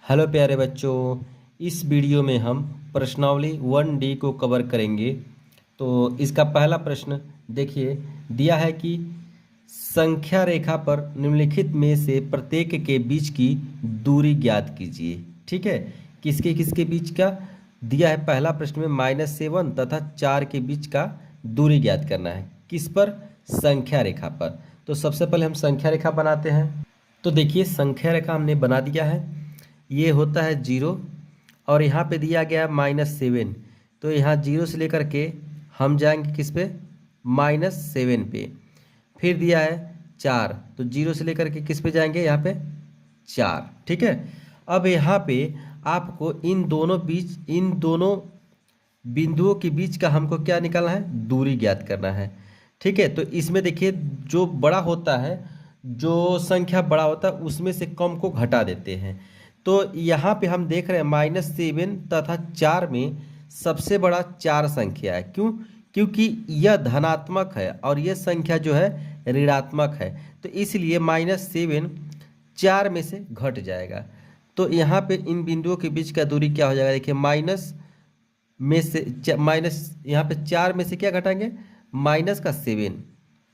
Hello प्यारे बच्चों, इस वीडियो में हम प्रश्नावली 1D को कवर करेंगे। तो इसका पहला प्रश्न देखिए, दिया है कि संख्या रेखा पर निम्नलिखित में से प्रत्येक के बीच की दूरी ज्ञात कीजिए। ठीक है, किसके किसके बीच का दिया है। पहला प्रश्न में -7 तथा 4 के बीच का दूरी ज्ञात करना है। किस पर? संख्या रेखा पर। तो सबसे पहले हम संख्या रेखा बनाते हैं। तो देखिए, संख्या रेखा हमने बना दिया है। ये होता है 0 और यहाँ पे दिया गया -7। तो यहाँ 0 से लेकर के हम जाएंगे किस पे? -7 पे। फिर दिया है 4, तो 0 से लेकर के किस पे जाएंगे? यहाँ पे 4। ठीक है, अब यहाँ पे आपको इन दोनों बिंदुओं के बीच का हमको क्या निकालना है? दूरी ज्ञात करना है। ठीक है, तो इसमें देखिए, जो बड़ा होता है, जो संख्या बड़ा होता है उसमें से कम को घटा देते हैं। तो यहाँ पे हम देख रहे हैं -7 तथा 4 में सबसे बड़ा 4 संख्या है। क्यों? क्योंकि यह धनात्मक है और यह संख्या जो है ऋणात्मक है। तो इसलिए -7 4 में से घट जाएगा। तो यहाँ पे इन बिंदुओं के बीच का दूरी क्या हो जाएगा? देखिए, माइनस यहाँ पे 4 में से क्या घटाएंगे? -7।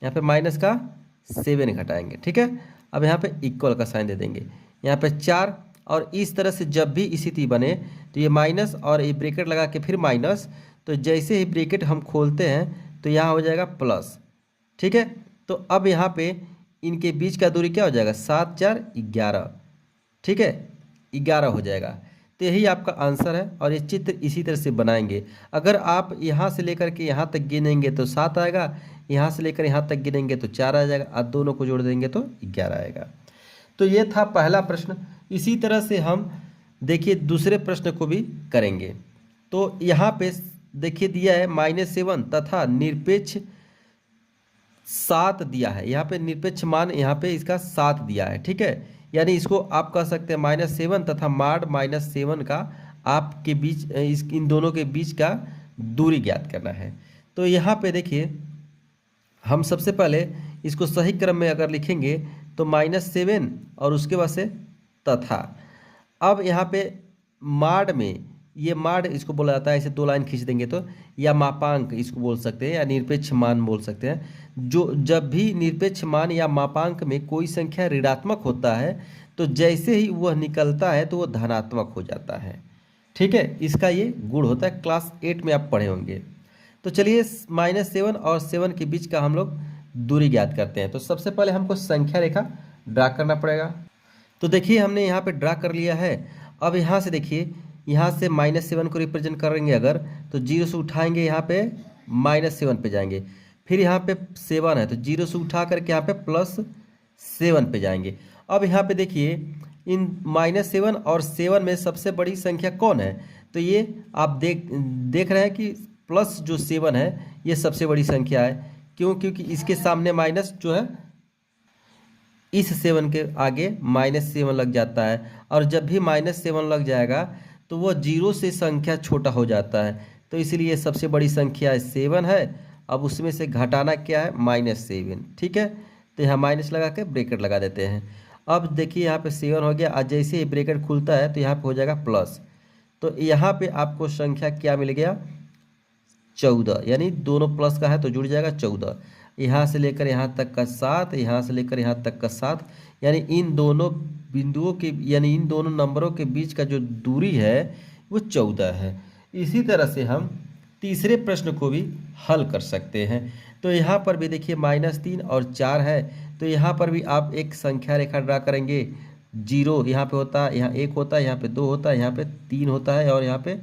यहाँ पे -7 घटाएंगे। ठीक है, अब यहाँ पे इक्वल का साइन दे देंगे। यहाँ पे 4, और इस तरह से जब भी स्थिति बने तो ये माइनस और ये ब्रैकेट लगा के फिर माइनस, तो जैसे ही ब्रैकेट हम खोलते हैं तो यहाँ हो जाएगा प्लस। ठीक है, तो अब यहाँ पे इनके बीच का दूरी क्या हो जाएगा? 7 4 11। ठीक है, 11 हो जाएगा। तो यही आपका आंसर है और ये चित्र इसी तरह से बनाएंगे। अगर आप यहाँ से लेकर के यहाँ तक गिनेंगे तो 7 आएगा, यहाँ से लेकर यहाँ तक गिनेंगे तो 4 आ जाएगा, और दोनों को जोड़ देंगे तो 11 आएगा। तो ये था पहला प्रश्न। इसी तरह से हम देखिए दूसरे प्रश्न को भी करेंगे। तो यहाँ पे देखिए दिया है -7 तथा निरपेक्ष 7 दिया है। यहाँ पे निरपेक्ष मान यहाँ पे इसका 7 दिया है। ठीक है, यानी इसको आप कह सकते हैं -7 तथा माड -7 का आपके बीच इन दोनों के बीच का दूरी ज्ञात करना है। तो यहाँ पे देखिए, हम सबसे पहले इसको सही क्रम में अगर लिखेंगे तो -7 और उसके बाद से तथा। अब यहाँ पे माड में, ये माड इसको बोला जाता है, ऐसे 2 लाइन खींच देंगे तो, या मापांक इसको बोल सकते हैं, या निरपेक्ष मान बोल सकते हैं। जो जब भी निरपेक्ष मान या मापांक में कोई संख्या ऋणात्मक होता है तो जैसे ही वह निकलता है तो वह धनात्मक हो जाता है। ठीक है, इसका ये गुण होता है। क्लास 8 में आप पढ़े होंगे। तो चलिए -7 और 7 के बीच का हम लोग दूरी ज्ञात करते हैं। तो सबसे पहले हमको संख्या रेखा ड्रा करना पड़ेगा। तो देखिए, हमने यहाँ पे ड्रा कर लिया है। अब यहाँ से देखिए, यहाँ से -7 को रिप्रेजेंट करेंगे अगर, तो 0 से उठाएंगे, यहाँ पे -7 पे जाएंगे। फिर यहाँ पे 7 है तो 0 से उठा करके यहाँ पे +7 पे जाएंगे। अब यहाँ पे देखिए, इन -7 और 7 में सबसे बड़ी संख्या कौन है? तो ये आप देख रहे हैं कि प्लस जो 7 है ये सबसे बड़ी संख्या है। क्यों? क्योंकि इसके सामने माइनस जो है, इस 7 के आगे -7 लग जाता है, और जब भी -7 लग जाएगा तो वह 0 से संख्या छोटा हो जाता है। तो इसलिए सबसे बड़ी संख्या 7 है। अब उसमें से घटाना क्या है? -7। ठीक है, तो यहाँ माइनस लगा के ब्रैकेट लगा देते हैं। अब देखिए, यहाँ पे 7 हो गया, और जैसे ही ब्रैकेट खुलता है तो यहाँ पे हो जाएगा प्लस। तो यहाँ पे आपको संख्या क्या मिल गया? 14, यानी दोनों प्लस का है तो जुड़ जाएगा 14। यहाँ से लेकर यहाँ तक का 7, यहाँ से लेकर यहाँ तक का 7, यानी इन दोनों बिंदुओं के, यानी इन दोनों नंबरों के बीच का जो दूरी है वो 14 है। इसी तरह से हम तीसरे प्रश्न को भी हल कर सकते हैं। तो यहाँ पर भी देखिए -3 और 4 है। तो यहाँ पर भी आप एक संख्या रेखा ड्रा करेंगे। 0 यहाँ पे होता है, यहाँ 1 होता है, यहाँ पे 2 होता है, यहाँ पे 3 होता है, और यहाँ पे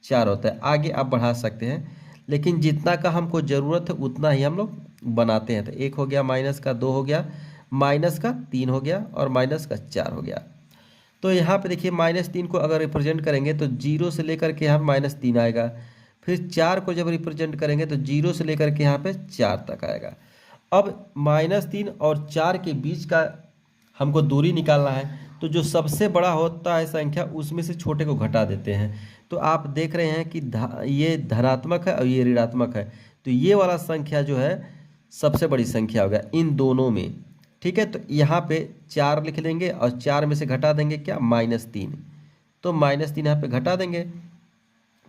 4 होता है। आगे आप बढ़ा सकते हैं, लेकिन जितना का हमको ज़रूरत है उतना ही हम लोग बनाते हैं। तो 1 हो गया, माइनस का 2 हो गया, माइनस का 3 हो गया, और माइनस का 4 हो गया। तो यहाँ पे देखिए, -3 को अगर रिप्रेजेंट करेंगे तो 0 से लेकर के यहाँ -3 आएगा। फिर 4 को जब रिप्रेजेंट करेंगे तो 0 से लेकर के यहाँ पे 4 तक आएगा। अब -3 और 4 के बीच का हमको दूरी निकालना है। तो जो सबसे बड़ा होता है संख्या, उसमें से छोटे को घटा देते हैं। तो आप देख रहे हैं कि ये धनात्मक है और ये ऋणात्मक है। तो ये वाला संख्या जो है सबसे बड़ी संख्या होगा इन दोनों में। ठीक है, तो यहाँ पे 4 लिख लेंगे और 4 में से घटा देंगे क्या? -3। तो -3 यहाँ पे घटा देंगे।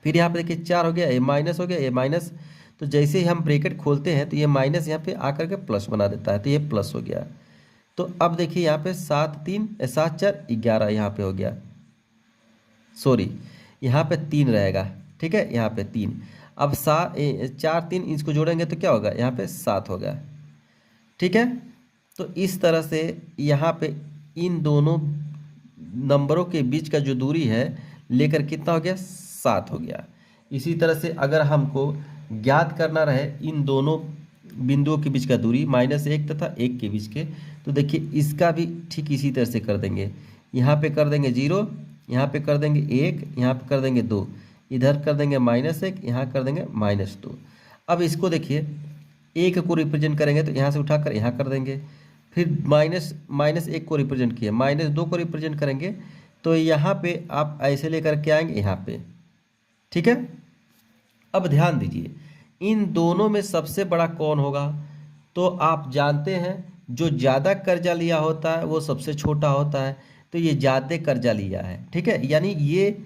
फिर यहाँ पे देखिए 4 हो गया, ये माइनस हो गया, ये माइनस, तो जैसे ही हम ब्रैकेट खोलते हैं तो ये माइनस यहाँ पे आकर के प्लस बना देता है, तो ये प्लस हो गया। तो अब देखिए यहाँ पे 7 4 11 यहाँ पे हो गया, सॉरी यहाँ पे 3 रहेगा, ठीक है, यहाँ पे 3। अब 4 3 इसको जोड़ेंगे तो क्या होगा, यहाँ पे 7 होगा, ठीक है। तो इस तरह से यहाँ पे इन दोनों नंबरों के बीच का जो दूरी है लेकर कितना हो गया, 7 हो गया। इसी तरह से अगर हमको ज्ञात करना रहे इन दोनों बिंदुओं के बीच का दूरी -1 तथा 1 के बीच के, तो देखिए इसका भी ठीक इसी तरह से कर देंगे। यहाँ पे कर देंगे 0, यहाँ पे कर देंगे 1, यहाँ पे कर देंगे 2, इधर कर देंगे -1, यहाँ कर देंगे -2। अब इसको देखिए 1 को रिप्रेजेंट करेंगे तो यहाँ से उठाकर यहाँ कर देंगे, फिर -1 को रिप्रेजेंट किए, -2 को रिप्रेजेंट करेंगे तो यहाँ पे आप ऐसे लेकर के आएंगे यहाँ पे, ठीक है। अब ध्यान दीजिए इन दोनों में सबसे बड़ा कौन होगा, तो आप जानते हैं जो ज़्यादा कर्जा लिया होता है वो सबसे छोटा होता है, तो ये ज़्यादा कर्जा लिया है, ठीक है, यानी ये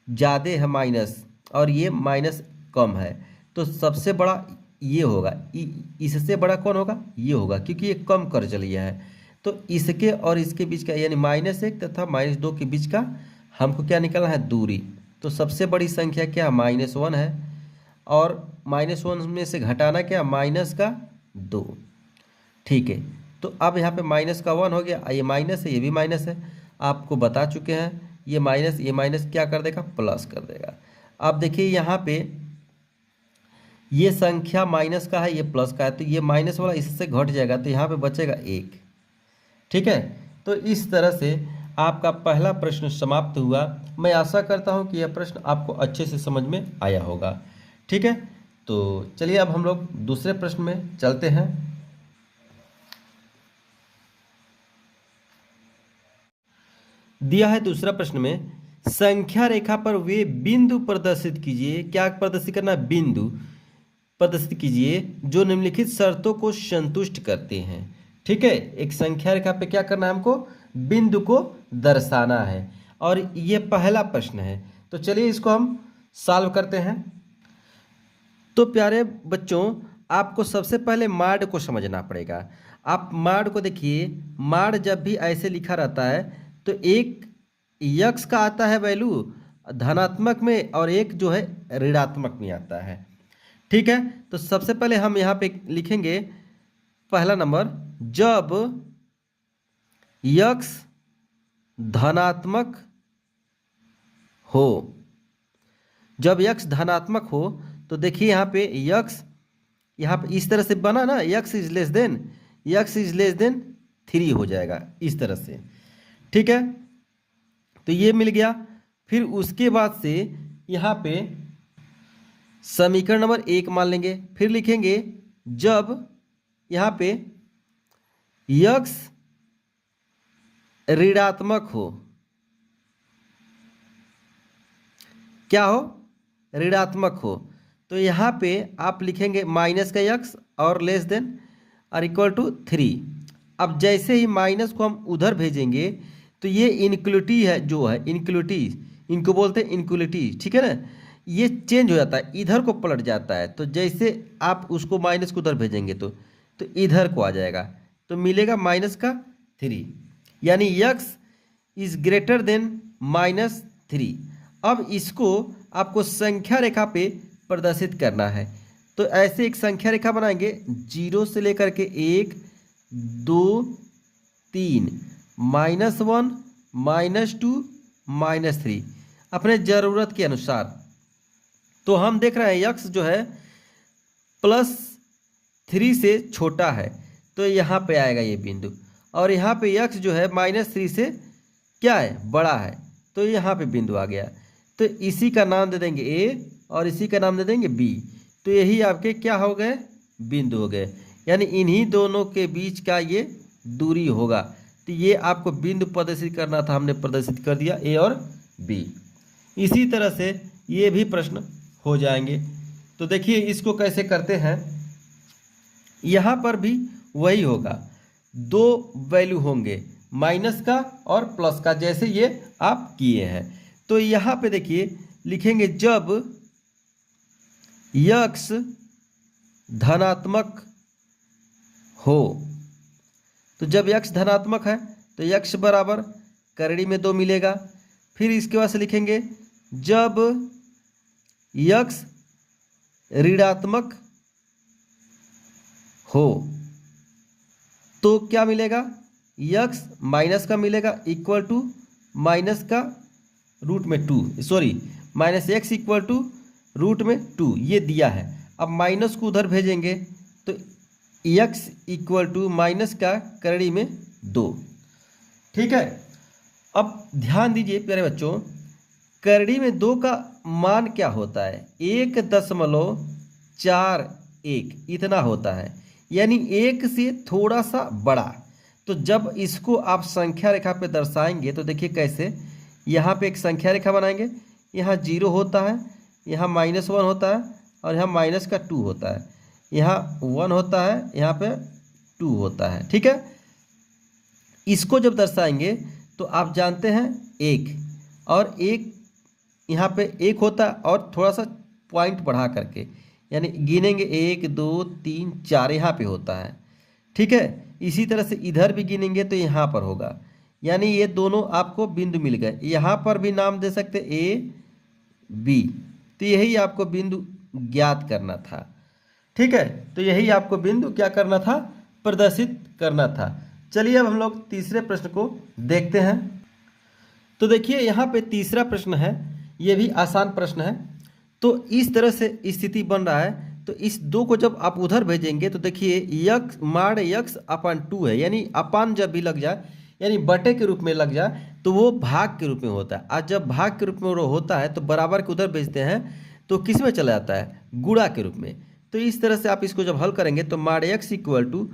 ज़्यादा है माइनस और ये माइनस कम है, तो सबसे बड़ा ये होगा। इससे बड़ा कौन होगा, ये होगा, क्योंकि ये कम कर्जा लिया है। तो इसके और इसके बीच का यानी -1 तथा -2 के बीच का हमको क्या निकालना है, दूरी। तो सबसे बड़ी संख्या क्या, -1 है, और -1 में से घटाना क्या, -2, ठीक है। तो अब यहाँ पे -1 हो गया, ये माइनस है, ये भी माइनस है, आपको बता चुके हैं। ये माइनस क्या कर देगा, प्लस कर देगा। अब देखिए यहाँ पे ये संख्या माइनस का है, ये प्लस का है, तो ये माइनस वाला इससे घट जाएगा, तो यहाँ पे बचेगा 1, ठीक है। तो इस तरह से आपका पहला प्रश्न समाप्त हुआ। मैं आशा करता हूँ कि यह प्रश्न आपको अच्छे से समझ में आया होगा, ठीक है। तो चलिए अब हम लोग दूसरे प्रश्न में चलते हैं। दिया है दूसरा प्रश्न में, संख्या रेखा पर वे बिंदु प्रदर्शित कीजिए। क्या प्रदर्शित करना है, बिंदु प्रदर्शित कीजिए जो निम्नलिखित शर्तों को संतुष्ट करते हैं, ठीक है। एक संख्या रेखा पे क्या करना है, हमको बिंदु को दर्शाना है, और ये पहला प्रश्न है। तो चलिए इसको हम सॉल्व करते हैं। तो प्यारे बच्चों, आपको सबसे पहले माड को समझना पड़ेगा। आप माड को देखिए, माड जब भी ऐसे लिखा रहता है तो एक यक्स का आता है वैल्यू धनात्मक में और एक जो है ऋणात्मक में आता है, ठीक है। तो सबसे पहले हम यहाँ पे लिखेंगे पहला नंबर, जब यक्स धनात्मक हो, जब यक्स धनात्मक हो तो देखिए यहाँ पे यक्स यहाँ पे इस तरह से बना ना, यक्स इज लेस देन 3 हो जाएगा इस तरह से, ठीक है। तो ये मिल गया। फिर उसके बाद से यहाँ पे समीकरण नंबर 1 मान लेंगे, फिर लिखेंगे जब यहाँ पे यक्स ऋणात्मक हो, क्या हो, ऋणात्मक हो, तो यहाँ पे आप लिखेंगे माइनस का यक्स और लेस देन और इक्वल टू 3। अब जैसे ही माइनस को हम उधर भेजेंगे तो ये इनक्वलिटी है, जो है इनक्वलिटी, इनको बोलते हैं इनक्वलिटी, ठीक है ना, ये चेंज हो जाता है, इधर को पलट जाता है। तो जैसे आप उसको माइनस को उधर भेजेंगे तो इधर को आ जाएगा, तो मिलेगा -3, यानी यक्स इज ग्रेटर देन -3। अब इसको आपको संख्या रेखा पे प्रदर्शित करना है। तो ऐसे एक संख्या रेखा बनाएंगे 0 से लेकर के 1 2 3 -1 -2 -3 अपने ज़रूरत के अनुसार। तो हम देख रहे हैं यक्स जो है +3 से छोटा है, तो यहाँ पे आएगा ये बिंदु, और यहाँ पे यक्स जो है -3 से क्या है, बड़ा है, तो यहाँ पे बिंदु आ गया। तो इसी का नाम दे देंगे A और इसी का नाम दे देंगे B। तो यही आपके क्या हो गए, बिंदु हो गए, यानी इन्हीं दोनों के बीच का ये दूरी होगा। तो ये आपको बिंदु प्रदर्शित करना था, हमने प्रदर्शित कर दिया A और B। इसी तरह से ये भी प्रश्न हो जाएंगे। तो देखिए इसको कैसे करते हैं, यहाँ पर भी वही होगा, 2 वैल्यू होंगे, माइनस का और प्लस का, जैसे ये आप किए हैं। तो यहाँ पे देखिए लिखेंगे जब यक्स धनात्मक हो, तो जब यक्स धनात्मक है तो यक्स बराबर करड़ी में 2 मिलेगा। फिर इसके बाद से लिखेंगे जब यक्स ऋणात्मक हो तो क्या मिलेगा, यक्स माइनस का मिलेगा इक्वल टू माइनस का रूट में 2, sorry minus x equal to root में 2, ये दिया है। अब माइनस को उधर भेजेंगे तो यक्स इक्वल टू माइनस का करड़ी में 2। ठीक है, अब ध्यान दीजिए प्यारे बच्चों, करड़ी में 2 का मान क्या होता है, 1.41 इतना होता है, यानी 1 से थोड़ा सा बड़ा। तो जब इसको आप संख्या रेखा पे दर्शाएंगे तो देखिए कैसे, यहाँ पे एक संख्या रेखा बनाएंगे, यहाँ 0 होता है, यहाँ -1 होता है और यहाँ -2 होता है, यहाँ 1 होता है, यहाँ पे 2 होता है। ठीक है, इसको जब दर्शाएंगे तो आप जानते हैं 1 और 1 यहाँ पे 1 होता है और थोड़ा सा पॉइंट बढ़ा करके, यानी गिनेंगे 1 2 3 4 यहाँ पे होता है। ठीक है, इसी तरह से इधर भी गिनेंगे तो यहाँ पर होगा, यानी ये दोनों आपको बिंदु मिल गए। यहाँ पर भी नाम दे सकते A B, तो यही आपको बिंदु ज्ञात करना था। ठीक है, तो यही आपको बिंदु क्या करना था, प्रदर्शित करना था। चलिए अब हम लोग तीसरे प्रश्न को देखते हैं। तो देखिए यहाँ पे तीसरा प्रश्न है, ये भी आसान प्रश्न है। तो इस तरह से स्थिति बन रहा है, तो इस 2 को जब आप उधर भेजेंगे तो देखिए यक्स माड़ यक्स अपान 2 है, यानी अपान जब भी लग जाए यानी बटे के रूप में लग जाए तो वो भाग के रूप में होता है। आज जब भाग के रूप में वो होता है तो बराबर के उधर भेजते हैं तो किस में चला जाता है, गुणा के रूप में। तो इस तरह से आप इसको जब हल करेंगे तो माड़ यक्स इक्वल टू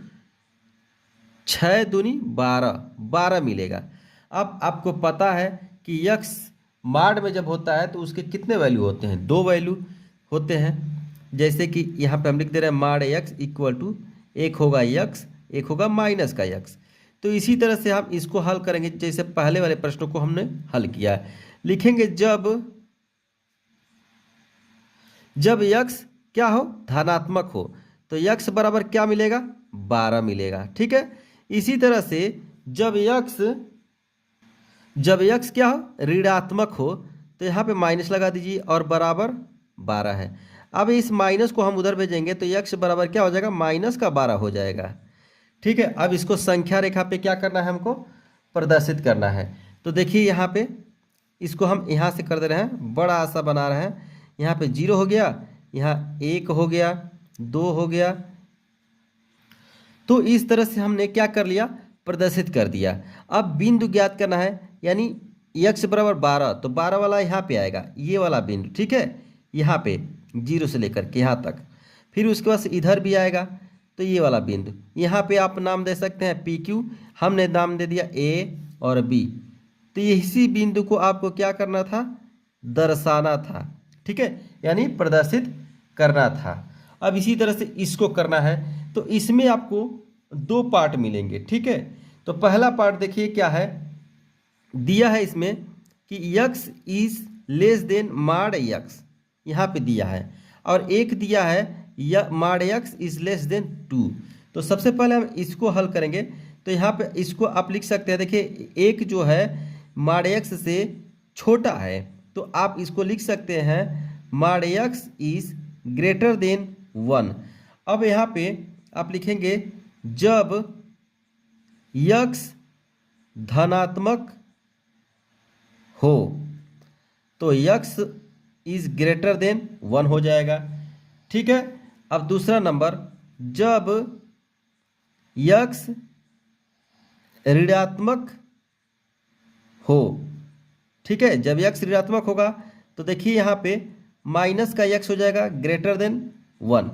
6 दूनी 12 मिलेगा। अब आपको पता है कि यक्स माड में जब होता है तो उसके कितने वैल्यू होते हैं, 2 वैल्यू होते हैं। जैसे कि यहाँ पे हम लिख दे रहे हैं माड यक्स इक्वल टू, एक होगा यक्स, एक होगा माइनस का यक्स। तो इसी तरह से हम इसको हल करेंगे जैसे पहले वाले प्रश्नों को हमने हल किया है। लिखेंगे जब यक्स क्या हो, धनात्मक हो, तो यक्स बराबर क्या मिलेगा, 12 मिलेगा। ठीक है, इसी तरह से जब यक्स क्या हो, ऋणात्मक हो, तो यहाँ पे माइनस लगा दीजिए और बराबर 12 है। अब इस माइनस को हम उधर भेजेंगे तो यक्स बराबर क्या हो जाएगा, -12 हो जाएगा। ठीक है, अब इसको संख्या रेखा पे क्या करना है, हमको प्रदर्शित करना है। तो देखिए यहाँ पे इसको हम यहाँ से कर दे रहे हैं, बड़ा सा बना रहे हैं। यहाँ पे 0 हो गया, यहाँ 1 हो गया, 2 हो गया। तो इस तरह से हमने क्या कर लिया, प्रदर्शित कर दिया। अब बिंदु ज्ञात करना है, यानी यक्स बराबर 12, तो 12 वाला यहाँ पे आएगा, ये वाला बिंदु। ठीक है, यहाँ पे 0 से लेकर के यहाँ तक। फिर उसके बाद इधर भी आएगा तो ये वाला बिंदु, यहाँ पे आप नाम दे सकते हैं PQ, हमने नाम दे दिया A और B। तो इसी बिंदु को आपको क्या करना था, दर्शाना था। ठीक है, यानी प्रदर्शित करना था। अब इसी तरह से इसको करना है, तो इसमें आपको 2 पार्ट मिलेंगे। ठीक है, तो पहला पार्ट देखिए क्या है, दिया है इसमें कि यक्स इज लेस देन माड यक्स, यहाँ पे दिया है, और एक दिया है माड यक्स इज लेस देन 2। तो सबसे पहले हम इसको हल करेंगे। तो यहाँ पे इसको आप लिख सकते हैं, देखिए एक जो है माड यक्स से छोटा है, तो आप इसको लिख सकते हैं माड यक्स इज ग्रेटर देन 1। अब यहाँ पे आप लिखेंगे जब यक्स धनात्मक हो, तो यक्स इज ग्रेटर देन 1 हो जाएगा। ठीक है, अब दूसरा नंबर, जब यक्स ऋणात्मक हो। ठीक है, जब यक्स ऋणात्मक होगा तो देखिए यहाँ पे माइनस का यक्स हो जाएगा ग्रेटर देन 1।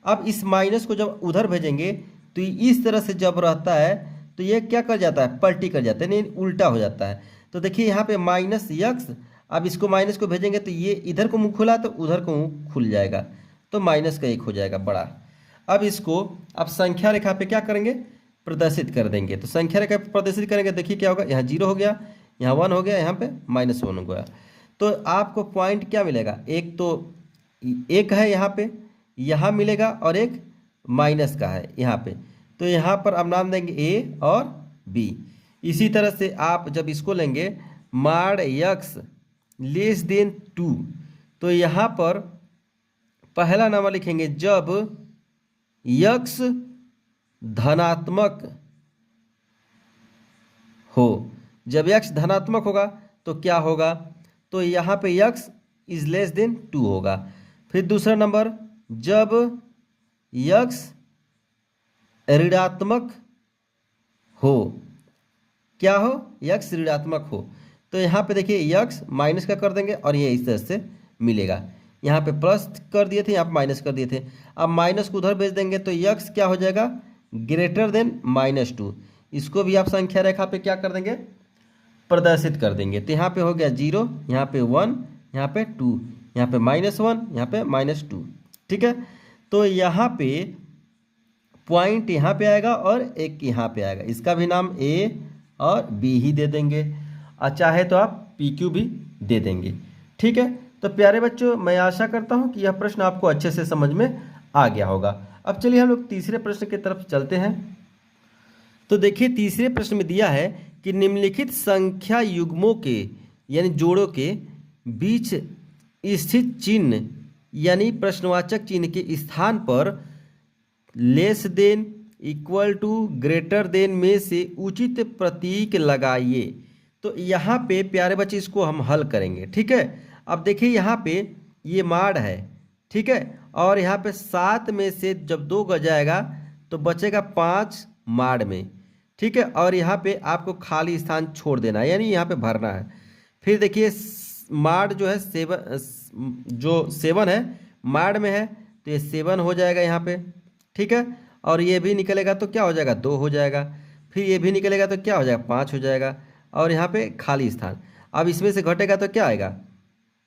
अब इस माइनस को जब उधर भेजेंगे तो इस तरह से जब रहता है तो ये क्या कर जाता है, पलटी कर जाता है, नहीं उल्टा हो जाता है। तो देखिए यहाँ पे माइनस यक्स, अब इसको माइनस को भेजेंगे तो ये इधर को मुंह खुला तो उधर को मुंह खुल जाएगा, तो -1 हो जाएगा बड़ा। अब इसको आप संख्या रेखा पे क्या करेंगे, प्रदर्शित कर देंगे। तो संख्या रेखा पे प्रदर्शित करेंगे, देखिए क्या होगा, यहाँ 0 हो गया, यहाँ 1 हो गया, यहाँ पे -1 हो गया। तो आपको पॉइंट क्या मिलेगा, एक तो एक है यहाँ मिलेगा, और एक माइनस का है यहाँ पे। तो यहाँ पर अब नाम देंगे ए और बी। इसी तरह से आप जब इसको लेंगे माड यक्स लेस देन 2, तो यहाँ पर पहला नंबर लिखेंगे जब यक्स धनात्मक हो। जब यक्स धनात्मक होगा तो क्या होगा, तो यहाँ पे यक्स इज लेस देन 2 होगा। फिर दूसरा नंबर जब यक्स ऋणात्मक हो, क्या हो, यक्स ऋणात्मक हो। तो यहाँ पे देखिए यक्स माइनस का कर देंगे और ये इस तरह से मिलेगा। यहाँ पे प्लस कर दिए थे, यहाँ पे माइनस कर दिए थे। अब माइनस को उधर भेज देंगे तो यक्स क्या हो जाएगा, ग्रेटर देन -2। इसको भी आप संख्या रेखा पे क्या कर देंगे, प्रदर्शित कर देंगे। तो यहाँ पे हो गया 0, यहाँ पे 1, यहाँ पे 2, यहाँ पे -1, यहाँ पे -2। ठीक है, तो यहाँ पे पॉइंट यहाँ पे आएगा और एक यहाँ पे आएगा। इसका भी नाम ए और बी ही दे देंगे, और चाहे तो आप PQ भी दे देंगे। ठीक है, तो प्यारे बच्चों, मैं आशा करता हूँ कि यह प्रश्न आपको अच्छे से समझ में आ गया होगा। अब चलिए हम लोग तीसरे प्रश्न की तरफ चलते हैं। तो देखिए तीसरे प्रश्न में दिया है कि निम्नलिखित संख्या युग्मों के यानी जोड़ों के बीच स्थित चिन्ह यानी प्रश्नवाचक चिन्ह के स्थान पर less than, equal to, greater than में से उचित प्रतीक लगाइए। तो यहाँ पे प्यारे बच्चे इसको हम हल करेंगे। ठीक है, अब देखिए यहाँ पे ये माड है, ठीक है, और यहाँ पे 7 में से जब 2 गज जाएगा तो बचेगा 5 माड में। ठीक है, और यहाँ पे आपको खाली स्थान छोड़ देना है, यानी यहाँ पे भरना है। फिर देखिए माड जो है 7 है माड में है, तो ये 7 हो जाएगा यहाँ पे। ठीक है, और ये भी निकलेगा तो क्या हो जाएगा, 2 हो जाएगा। फिर ये भी निकलेगा तो क्या हो जाएगा, 5 हो जाएगा, और यहाँ पे खाली स्थान। अब इसमें से घटेगा तो क्या आएगा,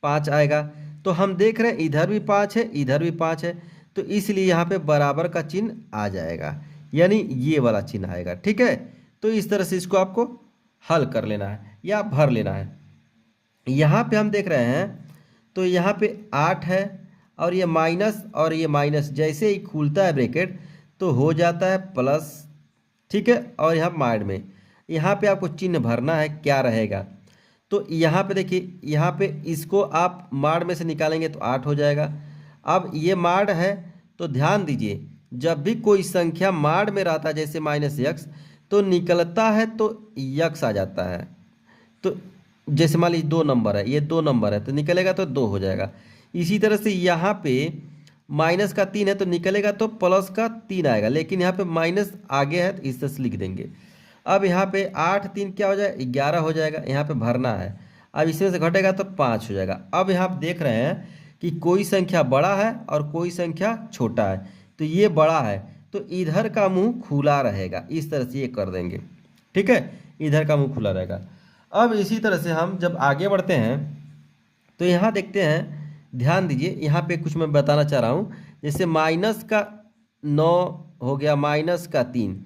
5 आएगा। तो हम देख रहे हैं इधर भी 5 है, इधर भी 5 है, तो इसलिए यहाँ पे बराबर का चिन्ह आ जाएगा, यानी ये वाला चिन्ह आएगा। ठीक है, तो इस तरह से इसको आपको हल कर लेना है या भर लेना है। यहाँ पे हम देख रहे हैं तो यहाँ पे 8 है, और ये माइनस और ये माइनस जैसे ही खुलता है ब्रैकेट तो हो जाता है प्लस। ठीक है, और यहाँ माड में यहाँ पे आपको चिन्ह भरना है, क्या रहेगा। तो यहाँ पे देखिए, यहाँ पे इसको आप माड में से निकालेंगे तो 8 हो जाएगा। अब ये माड है तो ध्यान दीजिए, जब भी कोई संख्या माड में रहता है जैसे -x, तो निकलता है तो यक्स आ जाता है। तो जैसे मान लीजिए 2 नंबर है, ये 2 नंबर है तो निकलेगा तो 2 हो जाएगा। इसी तरह से यहाँ पे -3 है तो निकलेगा तो +3 आएगा, लेकिन यहाँ पे माइनस आगे है तो इस तरह से लिख देंगे। अब यहाँ पे 8 3 क्या हो जाएगा, 11 हो जाएगा, यहाँ पे भरना है। अब इसमें से घटेगा तो 5 हो जाएगा। अब यहाँ आप देख रहे हैं कि कोई संख्या बड़ा है और कोई संख्या छोटा है, तो ये बड़ा है तो इधर का मुंह खुला रहेगा, इस तरह से ये कर देंगे। ठीक है, इधर का मुंह खुला रहेगा। अब इसी तरह से हम जब आगे बढ़ते हैं तो यहाँ देखते हैं, ध्यान दीजिए, यहाँ पे कुछ मैं बताना चाह रहा हूँ। जैसे -9 हो गया, -3,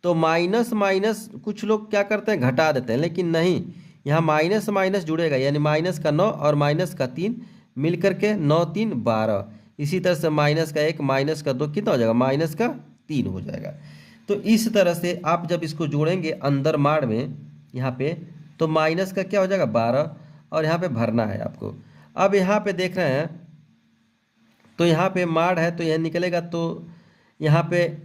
तो माइनस माइनस कुछ लोग क्या करते हैं, घटा देते हैं, लेकिन नहीं, यहाँ माइनस माइनस जुड़ेगा, यानी -9 और -3 मिल करके 9 3 12। इसी तरह से -1 -2 कितना हो जाएगा, -3 हो जाएगा। तो इस तरह से आप जब इसको जोड़ेंगे अंदर माड में यहाँ पे, तो माइनस का क्या हो जाएगा 12, और यहाँ पे भरना है आपको। अब यहाँ पे देख रहे हैं तो यहाँ पे माड है तो यह निकलेगा, तो यहाँ पे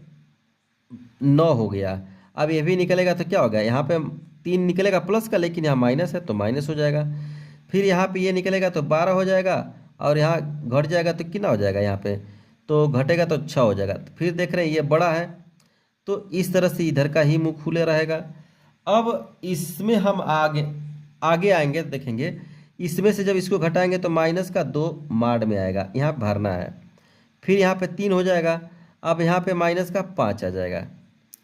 9 हो गया। अब ये भी निकलेगा तो क्या होगा, यहाँ पे 3 निकलेगा प्लस का, लेकिन यहाँ माइनस है तो माइनस हो जाएगा। फिर यहाँ पे ये निकलेगा तो 12 हो जाएगा, और यहाँ घट जाएगा तो कितना हो जाएगा, यहाँ पे तो घटेगा तो 6 हो जाएगा। तो फिर देख रहे हैं ये बड़ा है, तो इस तरह से इधर का ही मुँह खुले रहेगा। अब इसमें हम आगे आएंगे, देखेंगे इसमें से जब इसको घटाएंगे तो -2 माड में आएगा, यहाँ भरना है। फिर यहाँ पे 3 हो जाएगा, अब यहाँ पे -5 आ जाएगा।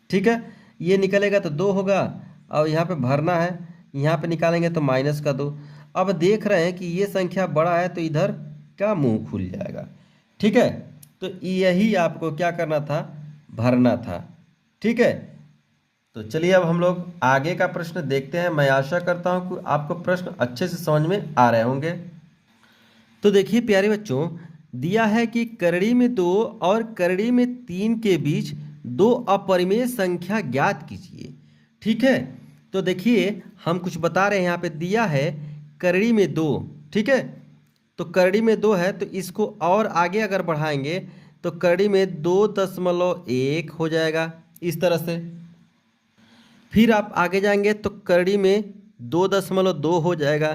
ठीक है, ये निकलेगा तो 2 होगा, और यहाँ पे भरना है, यहाँ पे निकालेंगे तो -2। अब देख रहे हैं कि ये संख्या बड़ा है तो इधर का मुंह खुल जाएगा। ठीक है, तो यही आपको क्या करना था, भरना था। ठीक है, तो चलिए अब हम लोग आगे का प्रश्न देखते हैं। मैं आशा करता हूं कि आपको प्रश्न अच्छे से समझ में आ रहे होंगे। तो देखिए प्यारे बच्चों, दिया है कि करड़ी में 2 और करड़ी में 3 के बीच दो अपरिमेय संख्या ज्ञात कीजिए। ठीक है, तो देखिए हम कुछ बता रहे हैं। यहाँ पे दिया है करड़ी में 2, ठीक है। तो करड़ी में 2 है, तो इसको और आगे अगर बढ़ाएंगे तो करड़ी में 2.1 हो जाएगा इस तरह से। फिर आप आगे जाएंगे तो करड़ी में 2.2 हो जाएगा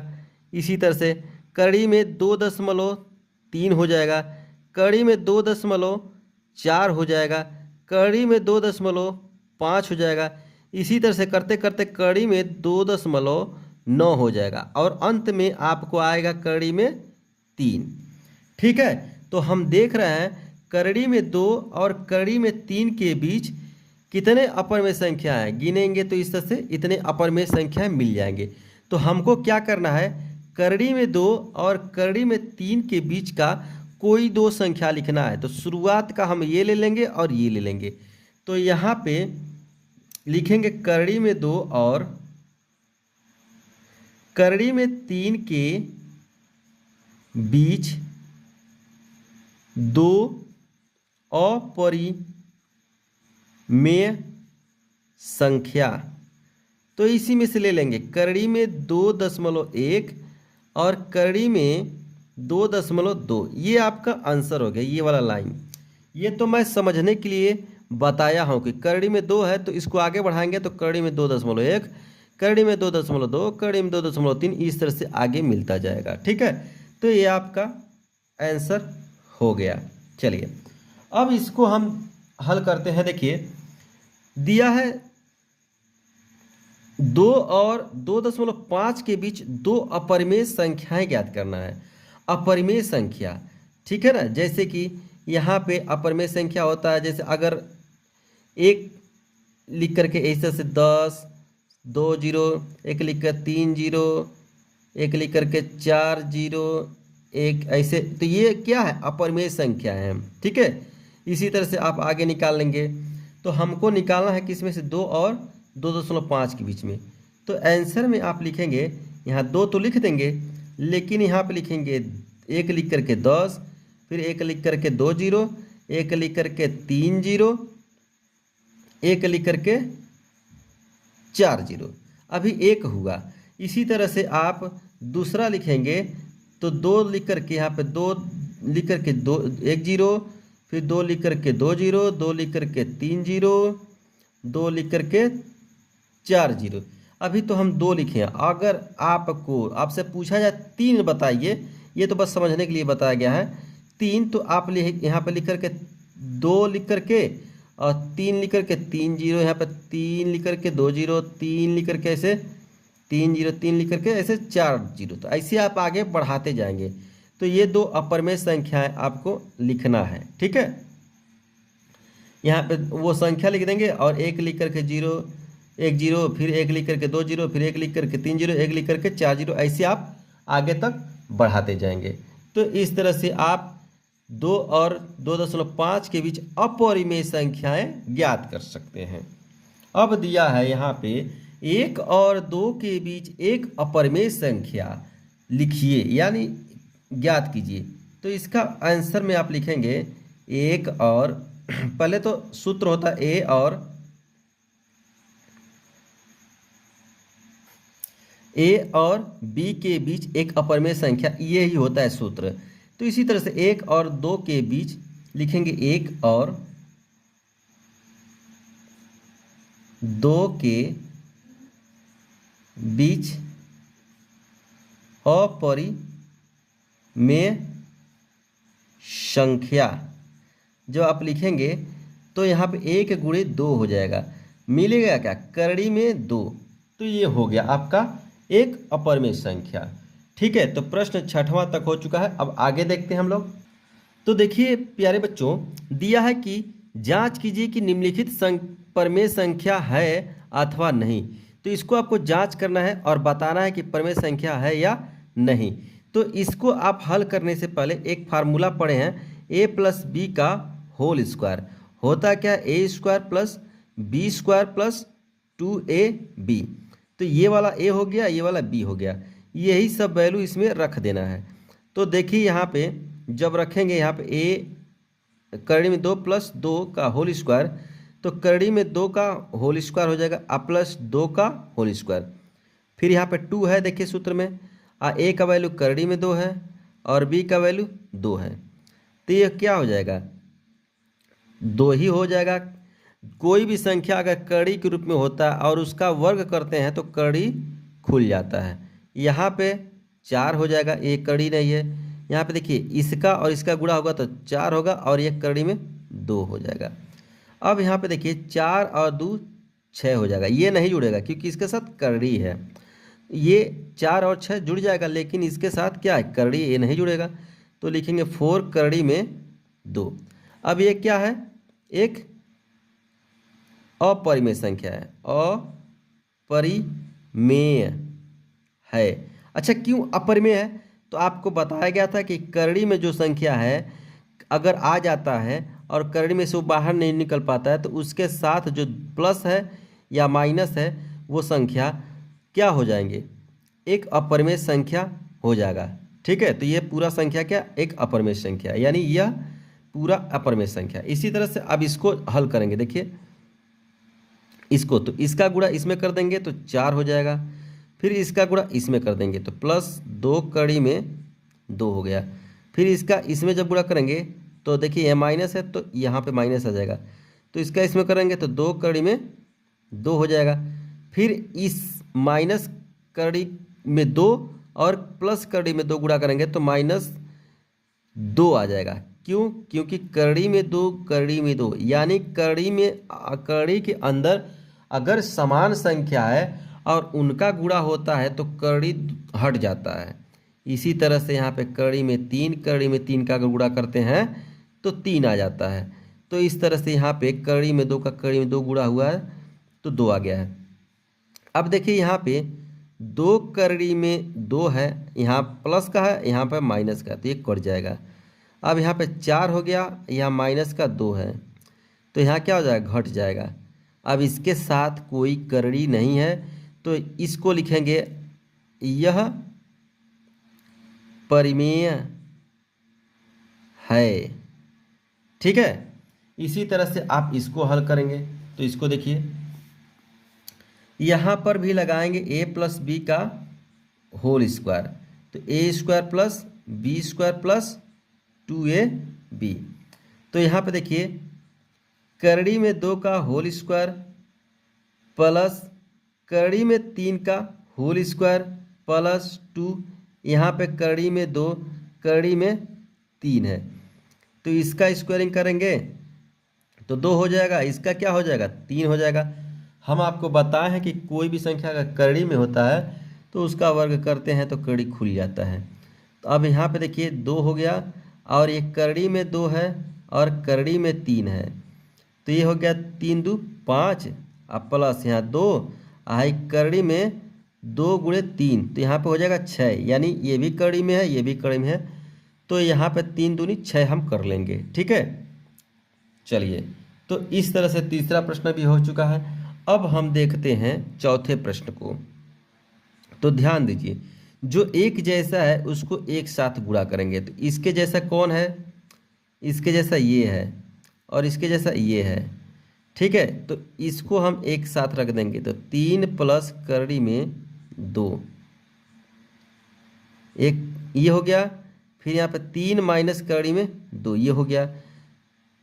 इसी तरह से। कड़ी में 2.3 हो जाएगा, कड़ी में 2.4 हो जाएगा, कड़ी में 2.5 हो जाएगा। इसी तरह से करते करते कड़ी में 2.9 हो जाएगा और अंत में आपको आएगा कड़ी में 3। ठीक है, तो हम देख रहे हैं कड़ी में 2 और कड़ी में 3 के बीच कितने अपरिमेय संख्या हैं। गिनेंगे तो इस तरह से इतने अपरिमेय संख्याएं मिल जाएंगे। तो हमको क्या करना है, करड़ी में 2 और करड़ी में 3 के बीच का कोई दो संख्या लिखना है। तो शुरुआत का हम ये ले लेंगे और ये ले लेंगे। तो यहाँ पे लिखेंगे करड़ी में 2 और करड़ी में 3 के बीच दो अपरिमेय संख्या। तो इसी में से ले लेंगे करड़ी में 2.1 और करड़ी में 2.2। ये आपका आंसर हो गया, ये वाला लाइन। ये तो मैं समझने के लिए बताया हूँ कि करड़ी में 2 है तो इसको आगे बढ़ाएंगे तो करड़ी में 2.1, करड़ी में 2.2, करड़ी में 2.3, इस तरह से आगे मिलता जाएगा। ठीक है, तो ये आपका आंसर हो गया। चलिए अब इसको हम हल करते हैं। देखिए दिया है 2 और 2.5 के बीच दो अपरिमेय संख्याएं ज्ञात करना है। अपरिमेय संख्या, ठीक है ना। जैसे कि यहाँ पे अपरिमेय संख्या होता है, जैसे अगर एक लिख करके ऐसे से 10, 2 0, एक लिख कर 3 0, एक लिख करके 4 0, एक ऐसे, तो ये क्या है, अपरिमेय संख्या है। ठीक है, इसी तरह से आप आगे निकाल लेंगे। तो हमको निकालना है किसमें से, 2 और 2.5 के बीच में। तो आंसर में आप लिखेंगे, यहाँ 2 तो लिख देंगे, लेकिन यहाँ पे लिखेंगे एक लिख करके 10, फिर एक लिख करके 2 0, एक लिख करके 3 0, एक लिख करके 4 0। अभी एक हुआ। इसी तरह से आप दूसरा लिखेंगे तो 2 लिख करके यहाँ पे 2 लिख करके 1 0, फिर 2 लिख करके 2 0, 2 लिख करके 3 0, 2 लिख करके 4 0। अभी तो हम 2 लिखे हैं। अगर आपसे पूछा जाए 3 बताइए, ये तो बस समझने के लिए बताया गया है। 3 तो आप यहाँ पे लिख करके 2 लिख करके और 3 लिख करके 3 0, यहाँ पे 3 लिख करके 2 0, 3 लिख करके ऐसे 3 0, 3 लिख करके ऐसे 4 0। तो ऐसे आप आगे बढ़ाते जाएंगे। तो ये दो अपरिमेय संख्याएं आपको लिखना है। ठीक है, यहाँ पे वो संख्या लिख देंगे और एक लिख करके 0, 1 0, फिर एक लिख करके 2 0, फिर एक लिख करके 3 0, एक लिख करके 4 0, ऐसे आप आगे तक बढ़ाते जाएंगे। तो इस तरह से आप 2 और 2.5 के बीच अपरिमेय संख्याएं ज्ञात कर सकते हैं। अब दिया है यहाँ पे 1 और 2 के बीच एक अपरिमेय संख्या लिखिए, यानी ज्ञात कीजिए। तो इसका आंसर में आप लिखेंगे 1 और पहले तो सूत्र होता है ए और बी के बीच एक अपरिमेय संख्या, ये ही होता है सूत्र। तो इसी तरह से 1 और 2 के बीच लिखेंगे 1 और 2 के बीच अपरिमेय संख्या। जब आप लिखेंगे तो यहाँ पे 1 गुणे 2 हो जाएगा, मिलेगा क्या, करड़ी में 2। तो ये हो गया आपका एक अपरिमेय संख्या। ठीक है, तो प्रश्न 6वां तक हो चुका है। अब आगे देखते हैं हम लोग। तो देखिए प्यारे बच्चों, दिया है कि जांच कीजिए कि निम्नलिखित परिमेय संख्या है अथवा नहीं। तो इसको आपको जांच करना है और बताना है कि परिमेय संख्या है या नहीं। तो इसको आप हल करने से पहले एक फार्मूला पढ़े हैं, a + b का होल स्क्वायर। होता क्या, a² + b² + 2ab। तो ये वाला a हो गया, ये वाला b हो गया, यही सब वैल्यू इसमें रख देना है। तो देखिए यहाँ पे जब रखेंगे यहाँ पे a करड़ी में 2 प्लस 2 का होल स्क्वायर, तो करड़ी में 2 का होल स्क्वायर हो जाएगा आ प्लस 2 का होल स्क्वायर। फिर यहाँ पे 2 है, देखिए सूत्र में a का वैल्यू करड़ी में 2 है और b का वैल्यू 2 है, तो ये क्या हो जाएगा, 2 ही हो जाएगा। कोई भी संख्या अगर कड़ी के रूप में होता है और उसका वर्ग करते हैं तो कड़ी खुल जाता है। यहाँ पे 4 हो जाएगा, ये कड़ी नहीं है। यहाँ पे देखिए इसका और इसका गुणा होगा तो 4 होगा और ये कड़ी में 2 हो जाएगा। अब यहाँ पे देखिए 4 और 2 6 हो जाएगा, ये नहीं जुड़ेगा क्योंकि इसके साथ कड़ी है। ये 4 और 6 जुड़ जाएगा लेकिन इसके साथ क्या है, करड़ी, ये नहीं जुड़ेगा। तो लिखेंगे 4 करड़ी में 2। अब ये क्या है, एक अपरिमेय संख्या है, अपरिमेय है। अच्छा क्यों अपरिमेय है, तो आपको बताया गया था कि करड़ी में जो संख्या है अगर आ जाता है और करड़ी में से वो बाहर नहीं निकल पाता है तो उसके साथ जो प्लस है या माइनस है वो संख्या क्या हो जाएंगे, एक अपरिमेय संख्या हो जाएगा। ठीक है, तो ये पूरा संख्या क्या, एक अपरिमेय संख्या, यानी यह पूरा अपरिमेय संख्या। इसी तरह से अब इसको हल करेंगे, देखिए इसको, तो इसका गुणा इसमें कर देंगे तो 4 हो जाएगा, फिर इसका गुणा इसमें कर देंगे तो प्लस 2 कड़ी में 2 हो गया, फिर इसका इसमें जब गुणा करेंगे तो देखिए यह माइनस है तो यहाँ पे माइनस आ जाएगा, तो इसका इसमें करेंगे तो 2 कड़ी में 2 हो जाएगा, फिर इस माइनस कड़ी में 2 और प्लस कड़ी में 2 गुणा करेंगे तो -2 आ जाएगा। क्यों, क्योंकि कड़ी में 2 कड़ी में 2, यानी कड़ी के अंदर अगर समान संख्या है और उनका गुणा होता है तो कड़ी हट जाता है। इसी तरह से यहाँ पे कड़ी में 3 का अगर गुणा करते हैं तो 3 आ जाता है। तो इस तरह से यहाँ पे कड़ी में 2 का कड़ी में 2 गुणा हुआ है तो 2 आ गया है। अब देखिए यहाँ पे 2 कड़ी में 2 है, यहाँ प्लस का है, यहाँ पर माइनस का, तो ये कट जाएगा। अब यहाँ पे 4 हो गया, यहाँ माइनस का 2 है तो यहाँ क्या हो जाएगा, घट जाएगा। अब इसके साथ कोई करड़ी नहीं है तो इसको लिखेंगे यह परिमेय है। ठीक है, इसी तरह से आप इसको हल करेंगे तो इसको देखिए यहाँ पर भी लगाएंगे a प्लस बी का होल स्क्वायर, तो a square plus b square plus 2ab। तो यहाँ पे देखिए करड़ी में 2 का होल स्क्वायर प्लस करड़ी में 3 का होल स्क्वायर प्लस 2, यहाँ पे करड़ी में 2 करड़ी में 3 है तो इसका स्क्वायरिंग करेंगे तो 2 हो जाएगा, इसका क्या हो जाएगा, 3 हो जाएगा। हम आपको बताए हैं कि कोई भी संख्या अगर करड़ी में होता है तो उसका वर्ग करते हैं तो करड़ी खुल जाता है। तो अब यहाँ पे देखिए 2 हो गया और ये करड़ी में 2 है और करड़ी में 3 है तो ये हो गया 3 2 5 अब प्लस यहाँ 2 आई करड़ी में 2 गुणे 3 तो यहाँ पे हो जाएगा 6, यानी ये भी कड़ी में है ये भी कड़ी में है तो यहाँ पे 3 दूनी 6 हम कर लेंगे। ठीक है, चलिए तो इस तरह से तीसरा प्रश्न भी हो चुका है। अब हम देखते हैं चौथे प्रश्न को। तो ध्यान दीजिए, जो एक जैसा है उसको एक साथ गुणा करेंगे तो इसके जैसा कौन है, इसके जैसा ये है और इसके जैसा ये है। ठीक है, तो इसको हम एक साथ रख देंगे तो 3 प्लस करड़ी में 2, एक ये हो गया, फिर यहाँ पे 3 माइनस करड़ी में 2 ये हो गया।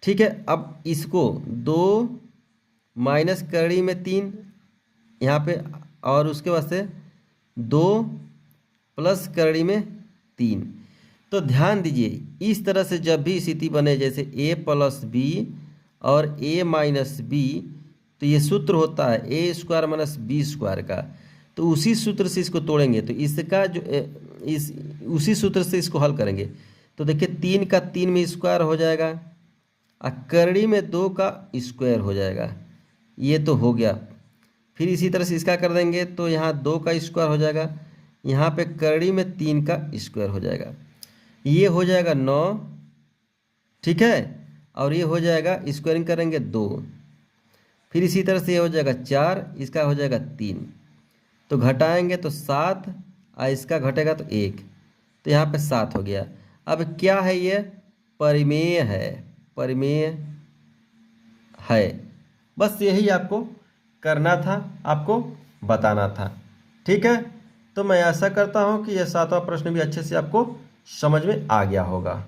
ठीक है, अब इसको 2 माइनस करड़ी में 3 यहाँ पे और उसके बाद से 2 प्लस करड़ी में 3। तो ध्यान दीजिए इस तरह से जब भी स्थिति बने जैसे a प्लस बी और a माइनस बी तो ये सूत्र होता है a square minus b square का, तो उसी सूत्र से इसको तोड़ेंगे तो इसका जो उसी सूत्र से इसको हल करेंगे। तो देखिए 3 का 3 में स्क्वायर हो जाएगा और करड़ी में 2 का स्क्वायर हो जाएगा, ये तो हो गया। फिर इसी तरह से इसका कर देंगे तो यहाँ 2 का स्क्वायर हो जाएगा, यहाँ पे करड़ी में 3 का स्क्वायर हो जाएगा, ये हो जाएगा 9। ठीक है, और ये हो जाएगा स्क्वायरिंग करेंगे 2, फिर इसी तरह से ये हो जाएगा 4, इसका हो जाएगा 3, तो घटाएंगे तो 7 और इसका घटेगा तो 1, तो यहाँ पे 7 हो गया। अब क्या है ये? परिमेय है, परिमेय है। बस यही आपको करना था, आपको बताना था। ठीक है, तो मैं आशा करता हूँ कि यह 7वां प्रश्न भी अच्छे से आपको समझ में आ गया होगा।